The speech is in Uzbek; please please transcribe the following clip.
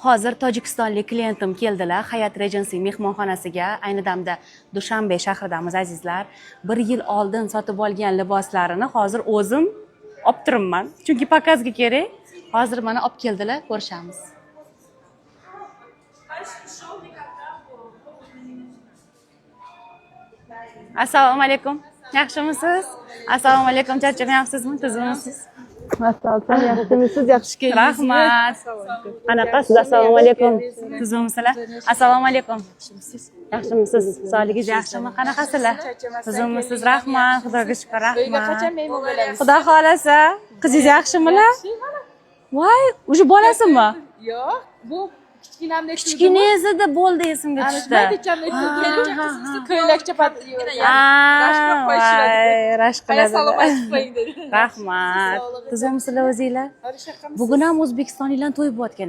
Hozir tojikistonlik klientim keldilar Hyatt Regency mehmonxonasiga. Ayni damda Dushanbe shahridamiz azizlar. 1 yil oldin sotib olgan liboslarini hozir o'zim olib turibman. Chunki pokazga kerak. Hozir mana olib keldilar, ko'rishamiz. Assalomu alaykum. Yaxshimisiz? Assalomu alaykum. Charchamayapsizmi? Tuzimisiz? Assalom, yaxshimisiz? Yaxshi keldingiz. Rahmat. Qanaqasiz? Assalomu alaykum. Tuzimmisizlar? Assalomu alaykum. Yaxshimisiz? Sog'ligingiz yaxshimi? Qanaqasizlar? Tuzimisiz? Rahmat. Xudoga shukr, Uyga rahmat. qachon mehmon bo'lamiz? Xudo xolasa. Qizingiz yaxshimilar? Voy, o'sha bolasimi? Yo'q, bu kichkinamdek Kichkinangizda bo'ldi esimga tushdi. ko'ylakcha pat Rashqlab qo'yishadi. Rashq qiladi. salomat chiqing dedi. Rahmat. Tuzimmisizlar o'zinglar? Bugun ham O'zbekistonliklar to'yib o'tgan.